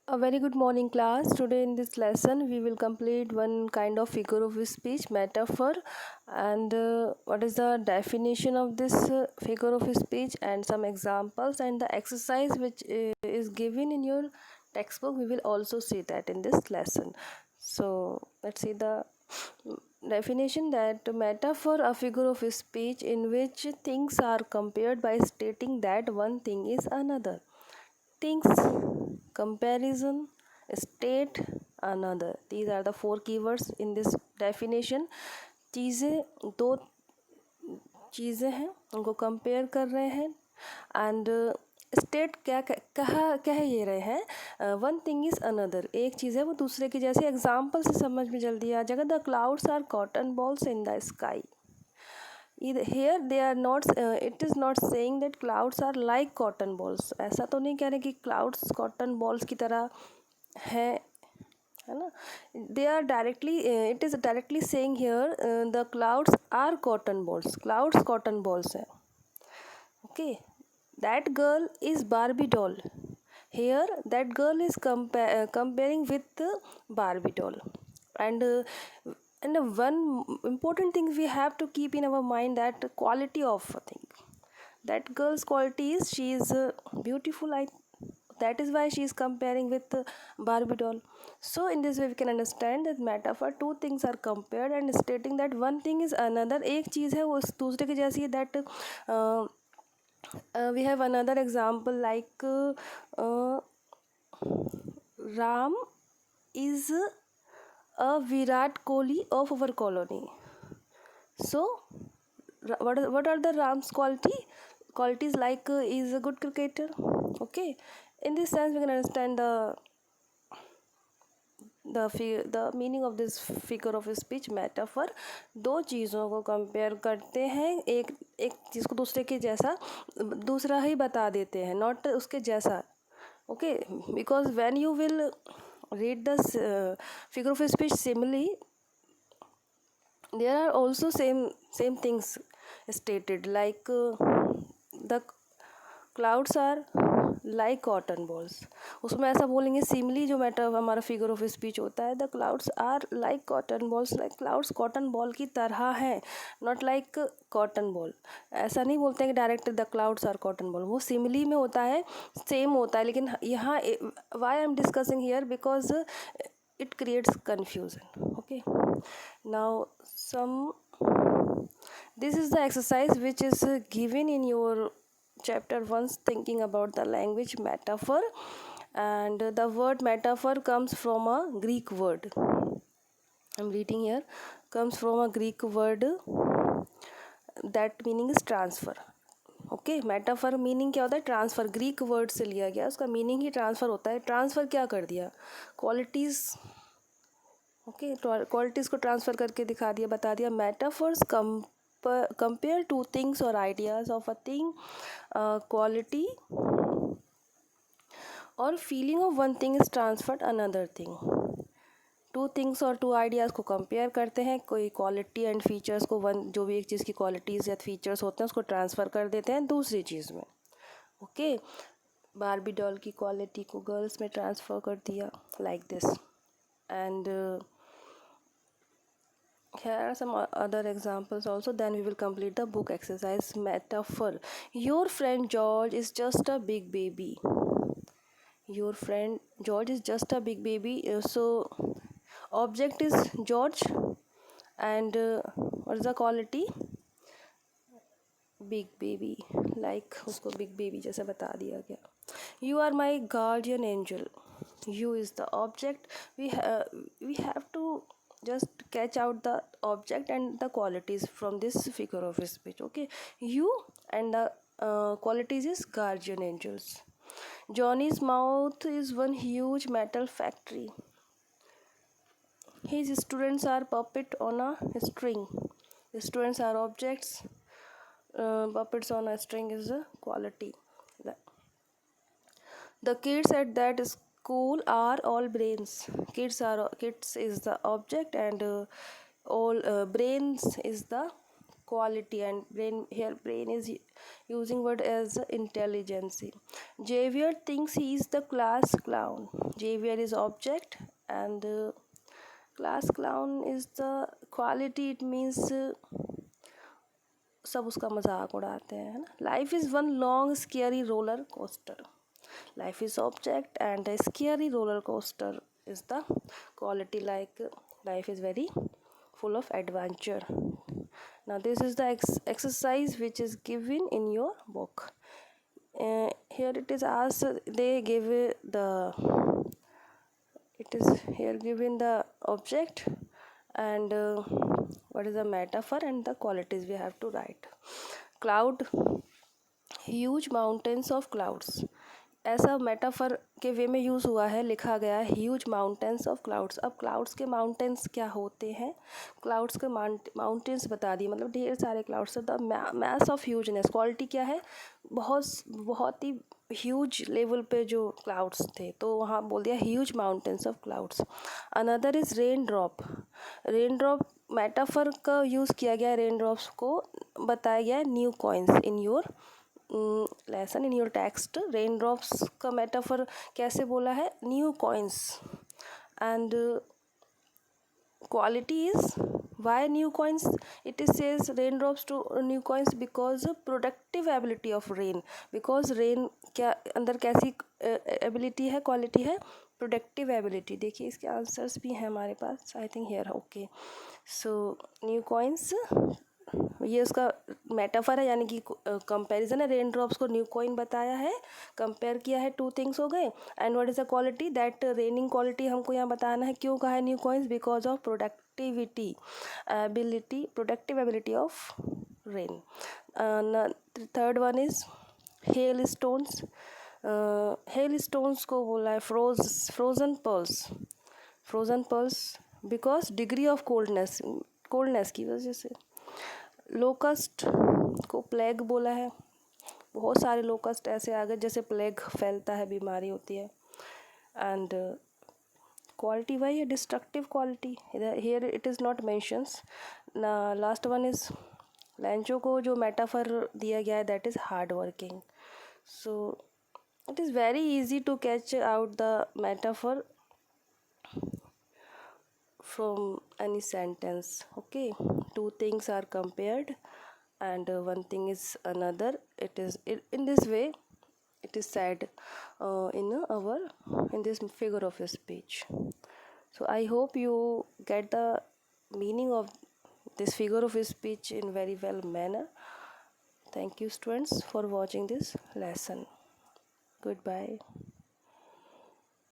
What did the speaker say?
A very good morning, class. Today in this lesson, we will complete one kind of figure of speech metaphor, and what is the definition of this figure of speech, and some examples, and the exercise which is given in your textbook. We will also see that in this lesson. So let's see the definition that metaphor, a figure of speech in which things are compared by stating that one thing is another. Things, comparison, state, another. These are the four keywords in this definition. चीज़ें दो चीज़ें हैं, उनको compare कर रहे हैं, and state क्या कहा कह ये रहे हैं, वन थिंग इज़ अनदर, एक चीज़ है वो दूसरे की जैसे। एग्जाम्पल से समझ में जल्दी आ जाएगा। The clouds are cotton balls in the sky. Here they are not, it is not saying that clouds are like cotton balls. ऐसा तो नहीं कह रहे कि clouds cotton balls की तरह है ना। They are directly, it is directly saying here, the clouds are cotton balls. Clouds cotton balls है. Okay, that girl is Barbie doll. Here that girl is comparing with Barbie doll. and uh, and one important thing we have to keep in our mind, that quality of a thing. That girl's quality is she is beautiful. That is why she is comparing with Barbie doll. So in this way we can understand that metaphor, two things are compared and stating that one thing is another, एक चीज़ है वो उस दूसरे की जैसी है। that we have another example like Ram is a Virat Kohli of our colony. So what are the Ram's qualities? Like is a good cricketer. Okay, in this sense we can understand the meaning of this figure of speech metaphor. दो चीज़ों को compare करते हैं, एक एक चीज़ को दूसरे के जैसा, दूसरा ही बता देते हैं, नॉट उसके जैसा. Okay, because when you will read the figure of speech simile, there are also same things stated, like the clouds are like cotton balls. उसमें ऐसा बोलेंगे सिमली जो मैटर हमारा फिगर ऑफ स्पीच होता है, the clouds are like cotton balls, like clouds cotton ball की तरह हैं, नॉट लाइक कॉटन बॉल. ऐसा नहीं बोलते हैं कि direct the clouds are cotton ball, वो सिमली में होता है, सेम होता है. लेकिन यहाँ why I am discussing here, because it creates confusion. Okay, now some this is the exercise which is given in your chapter 1, thinking about the language metaphor. And the word metaphor comes from a Greek word. I'm reading here, comes from a Greek word, that meaning is transfer. Okay, metaphor meaning क्या होता है? Transfer. Greek word से लिया गया, उसका meaning ही transfer होता है. Transfer क्या कर दिया? क्वालिटीज़. ओके, क्वालिटीज़ को ट्रांसफ़र करके दिखा दिया, बता दिया. Metaphors compare two things or ideas of a thing, quality or feeling of one thing is transferred another thing. Two things और टू आइडियाज़ को कंपेयर करते हैं, कोई क्वालिटी एंड फीचर्स को, वन जो भी एक चीज़ की क्वालिटीज़ या फीचर्स होते हैं उसको ट्रांसफ़र कर देते हैं दूसरी चीज़ में. ओके, बारबी डॉल की क्वालिटी को गर्ल्स में ट्रांसफ़र कर दिया, like this. And here are some other examples also. Then we will complete the book exercise metaphor. Your friend George is just a big baby. Your friend George is just a big baby. So object is George, and what is the quality? Big baby. Like उसको big baby जैसा बता दिया गया. You are my guardian angel. You is the object. We have to just catch out the object and the qualities from this figure of speech. Okay, you and the qualities is guardian angels. Johnny's mouth is one huge metal factory. His students are puppet on a string. The students are objects. Puppets on a string is a quality. The kids at that school are all brains. Kids is the object, and all brains is the quality, and brain here brain is using word as intelligence. Xavier thinks he is the class clown. Xavier is object, and class clown is the quality. It means सब उसका मजाक उड़ाते हैं, है ना. Life is one long scary roller coaster. Life is object and a scary roller coaster is the quality. Like life is very full of adventure. Now this is the exercise which is given in your book. Here it is asked, they give the, it is here given the object and what is the metaphor and the qualities we have to write. Cloud, huge mountains of clouds. ऐसा metaphor के वे में use हुआ है, लिखा गया है huge mountains of clouds. अब clouds के माउंटेन्स क्या होते हैं, क्लाउड्स के माउंटेन्स बता दिए, मतलब ढेर सारे clouds. The mass of hugeness, quality क्या है, बहुत ही ह्यूज लेवल पे जो क्लाउड्स थे, तो वहाँ बोल दिया huge mountains of clouds. Another is rain drop. Rain drop metaphor का यूज़ किया गया, रेन ड्रॉप्स को बताया गया new coins in your lesson in your text. Rain drops का मेटाफर कैसे बोला है, new coins. And quality is why new coins, it is says rain drops to new coins because productive ability of rain. Because rain क्या अंदर कैसी ability है, quality है, productive ability. देखिए इसके आंसर्स भी हैं हमारे पास, I think here. Okay, so new coins ये उसका मेटाफर है, यानी कि कंपैरिजन है. रेन ड्रॉप्स को न्यू कॉइन बताया है, कंपेयर किया है, टू थिंग्स हो गए. And what is the quality, that raining quality हमको यहाँ बताना है. क्यों कहा है new coins, because of productivity ability, productive ability of rain. Third one is hail stones. Hail stones को बोला है frozen pearls. Frozen pearls because degree of coldness की वजह से. लोकस्ट को प्लेग बोला है, बहुत सारे लोकस्ट ऐसे आ गए जैसे प्लेग फैलता है, बीमारी होती है. एंड क्वालिटी वही है, destructive quality. Here it is not mentions. Last one is लैंचो को जो मेटाफर दिया गया है, that is hard working. So it is very easy to catch out the metaphor from any sentence. Okay, two things are compared and one thing is another. In this way it is said in this figure of speech. So I hope you get the meaning of this figure of speech in very well manner. Thank you students for watching this lesson. Goodbye.